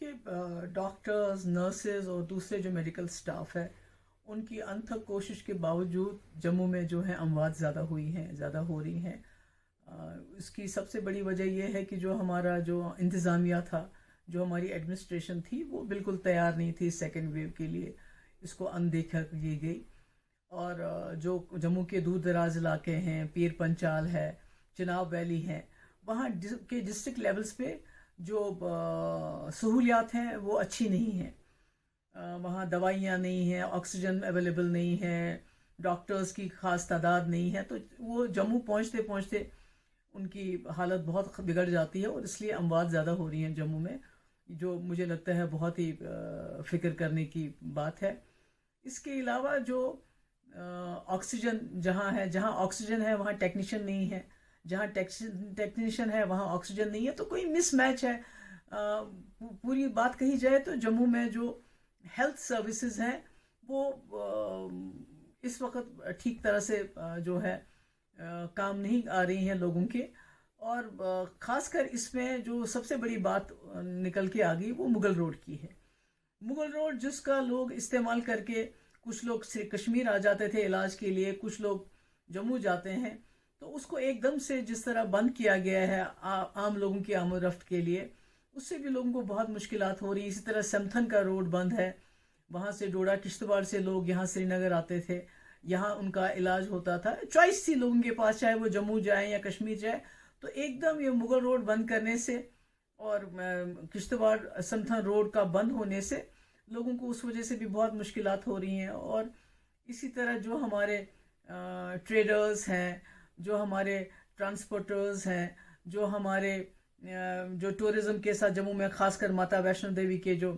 देखिए, doctors, nurses और दूसरे जो मेडिकल स्टाफ है, उनकी अनथक कोशिश के बावजूद जम्मू में जो है अमवात ज़्यादा हुई हैं, ज़्यादा हो रही हैं। इसकी सबसे बड़ी वजह यह है कि जो हमारा जो इंतज़ामिया था, जो हमारी एडमिनिस्ट्रेशन थी, वो बिल्कुल तैयार नहीं थी सेकेंड वेव के लिए। इसको अनदेखा की गई। और जो जम्मू के दूर दराज इलाके हैं, पीर पंचाल है, चिनाब वैली है, वहाँ के डिस्ट्रिक्ट लेवल्स पे जो सहूलियात हैं वो अच्छी नहीं हैं। वहाँ दवाइयाँ नहीं हैं, ऑक्सीजन अवेलेबल नहीं है, डॉक्टर्स की ख़ास तादाद नहीं है, तो वो जम्मू पहुँचते पहुँचते उनकी हालत बहुत बिगड़ जाती है और इसलिए अमवात ज़्यादा हो रही हैं जम्मू में, जो मुझे लगता है बहुत ही फ़िक्र करने की बात है। इसके अलावा जो ऑक्सीजन जहाँ ऑक्सीजन है वहाँ टेक्नीशियन नहीं है, जहाँ टेक्नीशियन है वहाँ ऑक्सीजन नहीं है, तो कोई मिसमैच है। पूरी बात कही जाए तो जम्मू में जो हेल्थ सर्विसेज हैं वो इस वक्त ठीक तरह से जो है काम नहीं आ रही हैं लोगों के। और ख़ासकर इसमें जो सबसे बड़ी बात निकल के आ गई वो मुगल रोड की है। मुगल रोड जिसका लोग इस्तेमाल करके कुछ लोग कश्मीर आ जाते थे इलाज के लिए, कुछ लोग जम्मू जाते हैं, तो उसको एकदम से जिस तरह बंद किया गया है आम लोगों की आमद रफ्त के लिए, उससे भी लोगों को बहुत मुश्किलात हो रही है। इसी तरह समथन का रोड बंद है, वहाँ से डोडा किश्तवाड़ से लोग यहाँ श्रीनगर आते थे, यहाँ उनका इलाज होता था, चॉइस थी लोगों के पास, चाहे वो जम्मू जाए या कश्मीर जाए। तो एकदम ये मुगल रोड बंद करने से और किश्तवाड़ समथन रोड का बंद होने से लोगों को उस वजह से भी बहुत मुश्किलात हो रही हैं। और इसी तरह जो हमारे ट्रेडर्स हैं, जो हमारे ट्रांसपोर्टर्स हैं, जो हमारे जो टूरिज़्म के साथ जम्मू में ख़ासकर माता वैष्णो देवी के जो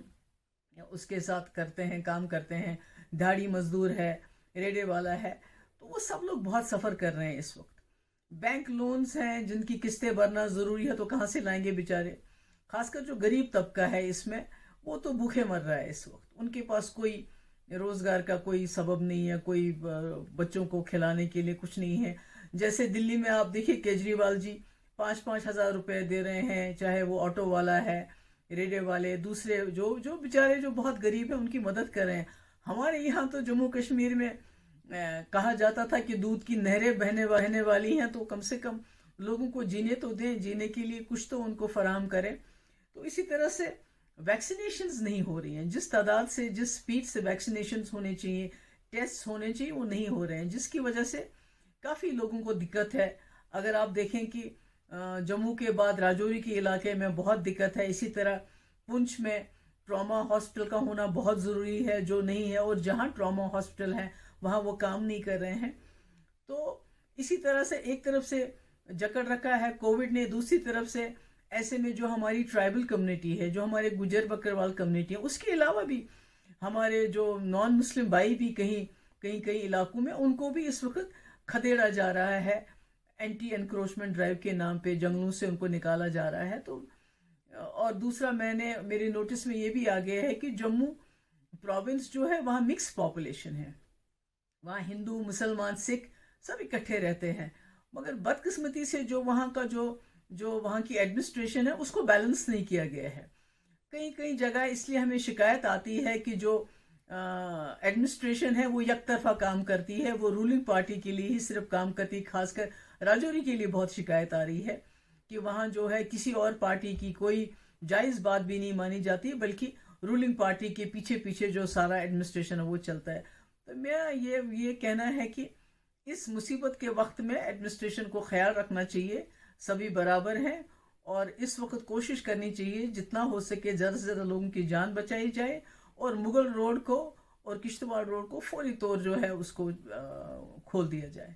उसके साथ करते हैं, काम करते हैं, दिहाड़ी मजदूर है, रेडे वाला है, तो वो सब लोग बहुत सफ़र कर रहे हैं इस वक्त। बैंक लोन्स हैं जिनकी किस्तें भरना ज़रूरी है, तो कहाँ से लाएंगे बेचारे। खासकर जो गरीब तबका है इसमें, वो तो भूखे मर रहा है इस वक्त। उनके पास कोई रोज़गार का कोई सबब नहीं है, कोई बच्चों को खिलाने के लिए कुछ नहीं है। जैसे दिल्ली में आप देखिए, केजरीवाल जी 5-5 हज़ार रुपये दे रहे हैं, चाहे वो ऑटो वाला है, रेडे वाले, दूसरे जो जो बेचारे जो बहुत गरीब हैं उनकी मदद कर रहे हैं। हमारे यहाँ तो जम्मू कश्मीर में कहा जाता था कि दूध की नहरें बहने वाली हैं, तो कम से कम लोगों को जीने तो दें, जीने के लिए कुछ तो उनको फराहम करें। तो इसी तरह से वैक्सीनेशंस नहीं हो रही हैं, जिस तादाद से, जिस स्पीड से वैक्सीनेशंस होने चाहिए, टेस्ट होने चाहिए, वो नहीं हो रहे हैं, जिसकी वजह से काफ़ी लोगों को दिक्कत है। अगर आप देखें कि जम्मू के बाद राजौरी के इलाके में बहुत दिक्कत है। इसी तरह पुंछ में ट्रॉमा हॉस्पिटल का होना बहुत ज़रूरी है, जो नहीं है, और जहाँ ट्रॉमा हॉस्पिटल है वहाँ वो काम नहीं कर रहे हैं। तो इसी तरह से एक तरफ से जकड़ रखा है कोविड ने, दूसरी तरफ से ऐसे में जो हमारी ट्राइबल कम्युनिटी है, जो हमारे गुजर बकरवाल कम्युनिटी है, उसके अलावा भी हमारे जो नॉन मुस्लिम भाई भी कई इलाकों में उनको भी इस वक्त खदेड़ा जा रहा है। एंटी एनक्रोचमेंट ड्राइव के नाम पे जंगलों से उनको निकाला जा रहा है। तो और दूसरा, मेरे नोटिस में ये भी आ गया है कि जम्मू प्रोविंस जो है वहाँ मिक्स पॉपुलेशन है, वहाँ हिंदू, मुसलमान, सिख सब इकट्ठे रहते हैं, मगर बदकिस्मती से जो वहाँ का जो वहाँ की एडमिनिस्ट्रेशन है उसको बैलेंस नहीं किया गया है। कई जगह इसलिए हमें शिकायत आती है कि जो एडमिनिस्ट्रेशन है वो एक तरफा काम करती है, वो रूलिंग पार्टी के लिए ही सिर्फ काम करती है। खासकर राजौरी के लिए बहुत शिकायत आ रही है कि वहाँ जो है किसी और पार्टी की कोई जायज़ बात भी नहीं मानी जाती, बल्कि रूलिंग पार्टी के पीछे पीछे जो सारा एडमिनिस्ट्रेशन है वो चलता है। तो मेरा ये कहना है कि इस मुसीबत के वक्त में एडमिनिस्ट्रेशन को ख्याल रखना चाहिए, सभी बराबर हैं, और इस वक्त कोशिश करनी चाहिए जितना हो सके ज़्यादा से ज़्यादा लोगों की जान बचाई जाए, और मुगल रोड को और किश्तवाड़ रोड को फौरी तौर जो है उसको खोल दिया जाए।